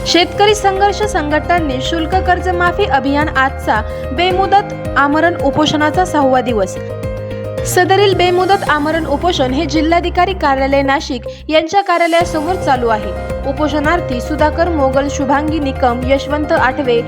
शेतकरी संघर्ष संघटनांनी शुल्क कर्जमाफी अभियान आजचा बेमुदत आमरण उपोषणाचा 6वा दिवस। सदरील बेमुदत आमरण उपोषण हे जिल्हाधिकारी कार्यालय नाशिक यांच्या कार्यालयासमोर चालू आहे। उपोषणार्थी सुधाकर मोगल, शुभांगी निकम, यशवंत आठवे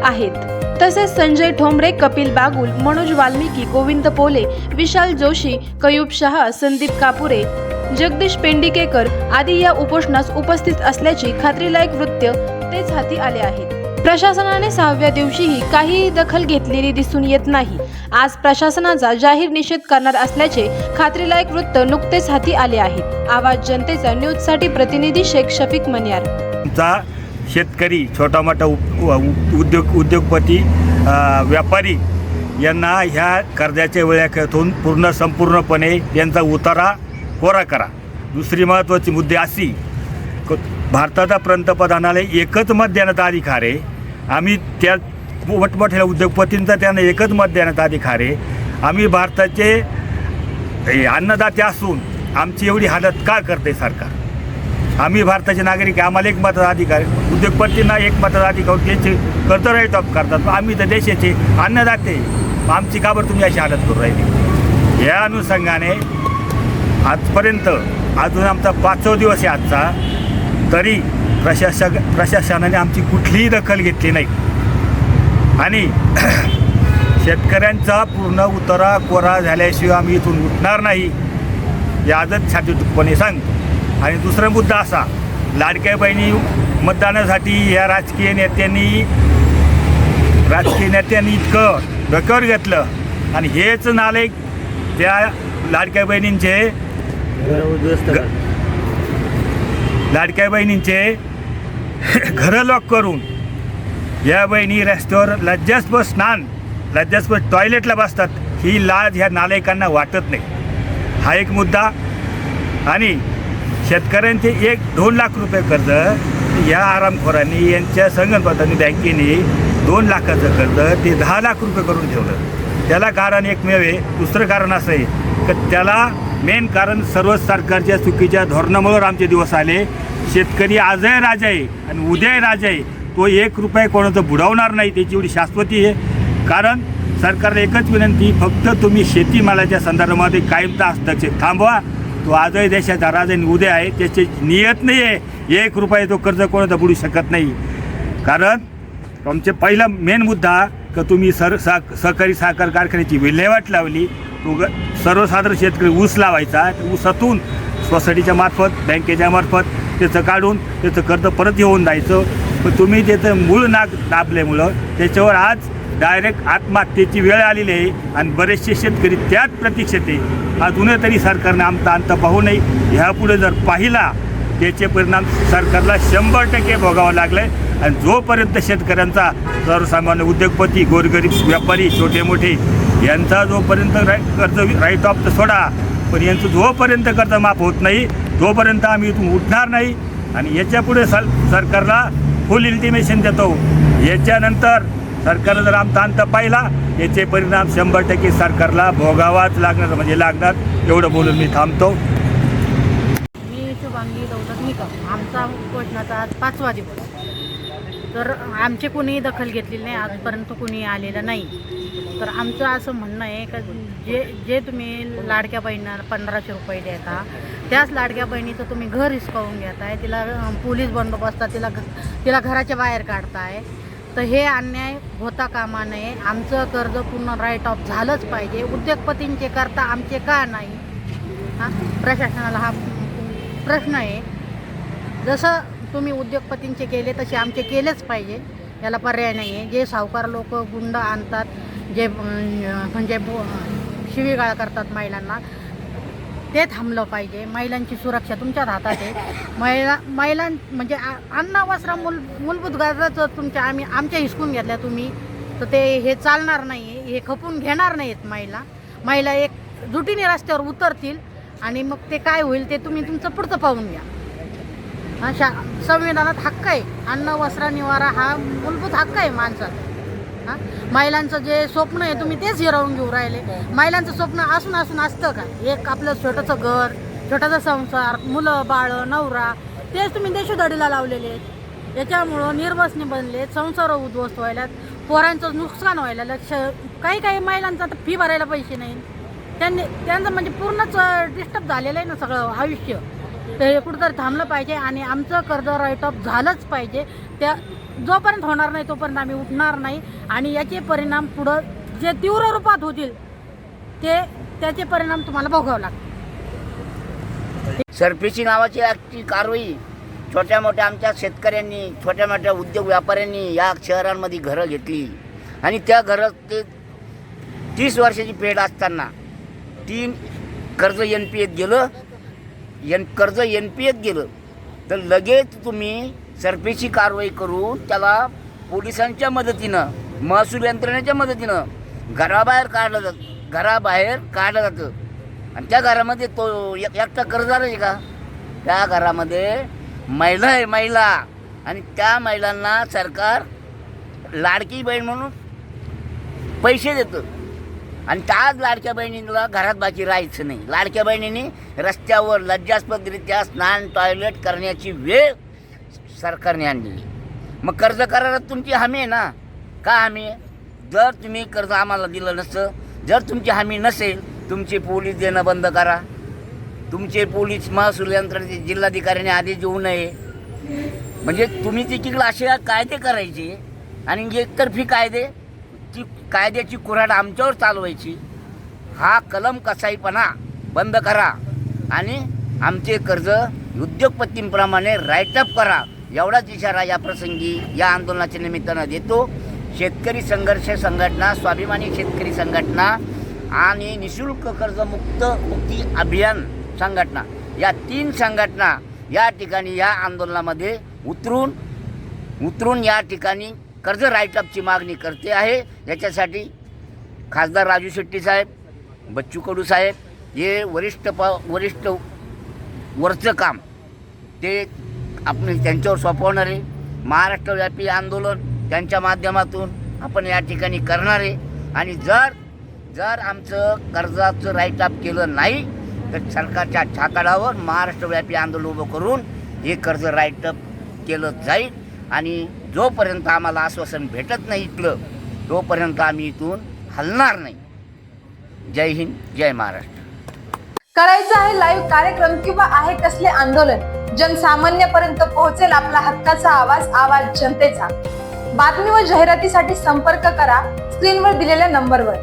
आहेत। तसेच संजय ठोंबरे, कपिल बागुल, मनोज वाल्मिकी, गोविंद पोले, विशाल जोशी, कयूब शहा, संदीप कापुरे, जगदीश पेंडिकेकर आदी या उपोषणास उपस्थित असल्याची खात्रीलायक वृत्त तेच हाती आले आहेत। प्रशासनाने 6व्या दिवशीही काही दखल घेतलेली दिसून येत नाही। आज प्रशासनाचा जाहीर निषेध करणार असल्याचे खात्रीलायक वृत्त नुकतेच हाती आले आहे। आवाज जनतेचा न्यूजसाठी प्रतिनिधी शेख शफीक मनियार। शेतकरी, छोटा मोठा उद्योगपती, व्यापारी यांना ह्या कर्जाच्या वेळातून संपूर्णपणे त्यांचा उतारा कोरा करा। दुसरी महत्त्वाची मुद्दे अशी, भारताच्या पंतप्रधानाला एकच मत देण्याचा अधिकार आहे। आम्ही त्या मोठमोठ्या उद्योगपतींचा त्यांना एकच मत देण्याचा अधिकार आहे। आम्ही भारताचे अन्नदाते असून आमची एवढी हालत का करते सरकार? आम्ही भारताचे नागरिक, आम्हाला एक मताचा अधिकार आहे। उद्योगपतींना एक मताचा अधिकार, त्यांचे कर्ज राईट ऑफ करतात। आम्ही तर देशाचे अन्नदाते, आमची का बरं तुम्ही अशी हालत करू राहिली? या अनुषंगाने आजपर्यंत अजून आमचा 5वा दिवस आहे आजचा, तरी प्रशासनाने आमची कुठलीही दखल घेतली नाही आणि शेतकऱ्यांचा पूर्ण उतारा कोरा झाल्याशिवाय आम्ही इथून उठणार नाही, हे आजच छातीपणे सांगतो। आणि दुसरा मुद्दा असा, लाडक्या बहिणी मतदानासाठी या राजकीय नेत्यांनी इतकं डोक्यावर घेतलं आणि हेच नालायक त्या लाडक्या बहिणींचे घरं लॉक करून या बहिणी रस्त्यावर लज्जास्पद टॉयलेटला बसतात। ही लाज ह्या नालायकांना वाटत नाही, हा एक मुद्दा। आणि शेतकऱ्यांचे 1-2 लाख रुपये कर्ज या आरामखोरांनी यांच्या संगणकाने बँकेने 2 लाखाचं कर्ज ते 10 लाख रुपये करून ठेवलं। त्याला कारण एकमेव आहे। दुसरं कारण असं आहे की त्याला मेन कारण सर्व सरकारच्या चुकीच्या धोरणामुळे आमचे दिवस आले। शेतकरी आजही राजा आहे आणि उद्याही राजा आहे। तो 1 रुपये कोणाचं बुडवणार नाही, त्याची एवढी शाश्वती आहे। कारण सरकारला एकच विनंती, फक्त तुम्ही शेतीमालाच्या संदर्भामध्ये कायमचा हस्तक्षेप थांबवा। तो आजही देशाचा राजा आणि उद्या आहे, त्याची नियत नाही आहे 1 रुपये तो कर्ज कोणाचा बुडू शकत नाही। कारण आमचे पहिला मेन मुद्दा की तुम्ही सहकारी साखर कारखान्याची विल्हेवाट लावली। तो सर्वसाधारण शेतकरी ऊस लावायचा, ऊसातून सोसायटीच्या मार्फत, बँकेच्या मार्फत त्याचं काढून त्याचं कर्ज परत येऊन जायचं। पण तुम्ही त्याचं मूळ नाक दाबल्यामुळं त्याच्यावर आज डायरेक्ट आत्महत्येची वेळ आलेली आहे आणि बरेचसे शेतकरी त्याच प्रतीक्षेत आहे। अजूनही तरी सरकारने आमचा अंत पाहू नये। ह्यापुढे जर पाहिला त्याचे परिणाम सरकारला 100% भोगावं लागले। आणि जोपर्यंत शेतकऱ्यांचा, सर्वसामान्य उद्योगपती, गोरगरीब व्यापारी, छोटे मोठे यांचा जोपर्यंत कर्ज राईट ऑफ तर सोडा, पण यांचं जोपर्यंत कर्ज माफ होत नाही तोपर्यंत आम्ही इथून उठणार नाही। आणि याच्यापुढे सरकारला फुल इंटिमेशन देतो। याच्यानंतर सरकारनं जर आमचा अंत पाहिला याचे परिणाम 100% सरकारला भोगावाच लागणार, म्हणजे लागणार। एवढं बोलून मी थांबतो। मी शुभांगी दौलत निकम। आमचा उपोषणाचा आज 5वा दिवस, तर आमची कुणीही दखल घेतलेली नाही, आजपर्यंत कुणी आलेलं नाही। तर आमचं असं म्हणणं आहे की जे तुम्ही लाडक्या बहिणींना 1500 रुपये देता, त्याच लाडक्या बहिणीचं तुम्ही घर हिसकावून घेताय, तिला पोलीस बंदोबस्तात तिला घराच्या बाहेर काढताय। तर हे अन्याय होता कामा नये। आमचं कर्ज पूर्ण राईट ऑफ झालंच पाहिजे। उद्योगपतींचे करता आमचे का नाही? प्रशासनाला हा प्रश्न आहे। जसं तुम्ही उद्योगपतींचे केले तसे आमचे केलेच पाहिजे, याला पर्याय नाही आहे। जे सावकार लोक गुंड आणतात, जे म्हणजे शिवीगाळ करतात महिलांना, ते थांबलं पाहिजे। महिलांची सुरक्षा तुमच्या हातात आहे। महिला म्हणजे अन्न वस्त्र मूलभूत गरजा आमच्या हिसकून घेतल्या तुम्ही, तर ते हे चालणार नाही आहे। हे खपून घेणार नाहीत महिला एक जुटीने रस्त्यावर उतरतील आणि मग ते काय होईल ते तुम्ही तुमचं पुढचं पाहून घ्या। संविधानात हक्क आहे, अन्न वस्त्र निवारा हा मूलभूत हक्क आहे माणसाचा। महिलांचं जे स्वप्न आहे तुम्ही तेच हिरावून घेऊ राहिले। महिलांचं स्वप्न असून असतं का? एक आपलं छोटंसं घर, छोटासा संसार, मुलं बाळ, नवरा, तेच तुम्ही देशोधडीला लावलेले आहेत। याच्यामुळं निर्वसनी बनले, संसार उद्ध्वस्त व्हायला, पोरांचं नुकसान व्हायला, काही काही महिलांचं आता फी भरायला पैसे नाही. त्यांचं म्हणजे पूर्णच डिस्टर्ब झालेलं आहे ना सगळं आयुष्य. ते कुठंतरी थांबलं पाहिजे आणि आमचं कर्ज राईट ऑफ झालंच पाहिजे. त्या जोपर्यंत होणार नाही तोपर्यंत आम्ही उठणार नाही आणि याचे परिणाम पुढं जे तीव्र रूपात होतील त्याचे परिणाम तुम्हाला भोगावं लागतील. सरफेसी नावाची आजची कारवाई छोट्या मोठ्या आमच्या शेतकऱ्यांनी, छोट्या मोठ्या उद्योग व्यापाऱ्यांनी या शहरांमध्ये घरं घेतली आणि त्या घरात ते 30 वर्षाची पेड असताना 3 कर्ज NPAत गेलं. कर्ज NPAत गेलं तर लगेच तुम्ही सरफेसी कारवाई करून त्याला पोलिसांच्या मदतीनं, महसूल यंत्रणेच्या मदतीनं घराबाहेर काढलं जातं. आणि त्या घरामध्ये तो एकटा कर्जदार आहे का? त्या घरामध्ये महिला आणि त्या महिलांना सरकार लाडकी बहीण म्हणून पैसे देतं आणि त्याच लाडक्या बहिणीला घरात बाकी राहायचं नाही. लाडक्या बहिणींनी रस्त्यावर लज्जास्पदरित्या स्नान टॉयलेट करण्याची वेळ सरकारने आणली. मग कर्ज करारात तुमची हमी आहे ना? का हमी आहे? जर तुम्ही कर्ज आम्हाला दिलं नसतं, जर तुमची हमी नसेल, तुमचे पोलीस देणं बंद करा. तुमचे पोलीस महसूल यंत्रणेचे जिल्हाधिकाऱ्याने आदेश देऊ नये. म्हणजे तुम्ही तिकडे असे कायदे करायचे आणि एकतर्फी कायद्याची कुऱ्हाड आमच्यावर चालवायची. हा कलम कसाईपणा बंद करा आणि आमचे कर्ज उद्योगपतींप्रमाणे राईटअप करा. एवढाच इशारा या प्रसंगी या आंदोलनाच्या निमित्तानं देतो. शेतकरी संघर्ष संघटना, स्वाभिमानी शेतकरी संघटना आणि निःशुल्क कर्जमुक्ती अभियान संघटना या 3 संघटना या ठिकाणी या आंदोलनामध्ये उतरून या ठिकाणी कर्ज राईटअपची मागणी करते आहे. याच्यासाठी खासदार राजू शेट्टी साहेब, बच्चू कडू साहेब हे वरिष्ठ वरचं काम ते आपण त्यांच्यावर सोपवणार आहे. महाराष्ट्रव्यापी आंदोलन त्यांच्या माध्यमातून आपण या ठिकाणी करणार आहे. आणि जर आमचं कर्जाचं राईटअप केलं नाही तर सरकारच्या छाताडावर महाराष्ट्रव्यापी आंदोलन उभं करून हे कर्ज राईटअप केलं जाईल. आणि जोपर्यंत आम्हाला आश्वासन भेटत नाही इथलं, तोपर्यंत आम्ही इथून हलणार नाही. जय हिंद, जय महाराष्ट्र. करायचं आहे लाईव्ह कार्यक्रम किंवा आहे कसले आंदोलन, जनसामान्यापर्यंत पोहोचेल आपला हक्काचा आवाज जनतेचा. बातमी व जाहिरातीसाठी संपर्क करा स्क्रीनवर दिलेल्या नंबरवर.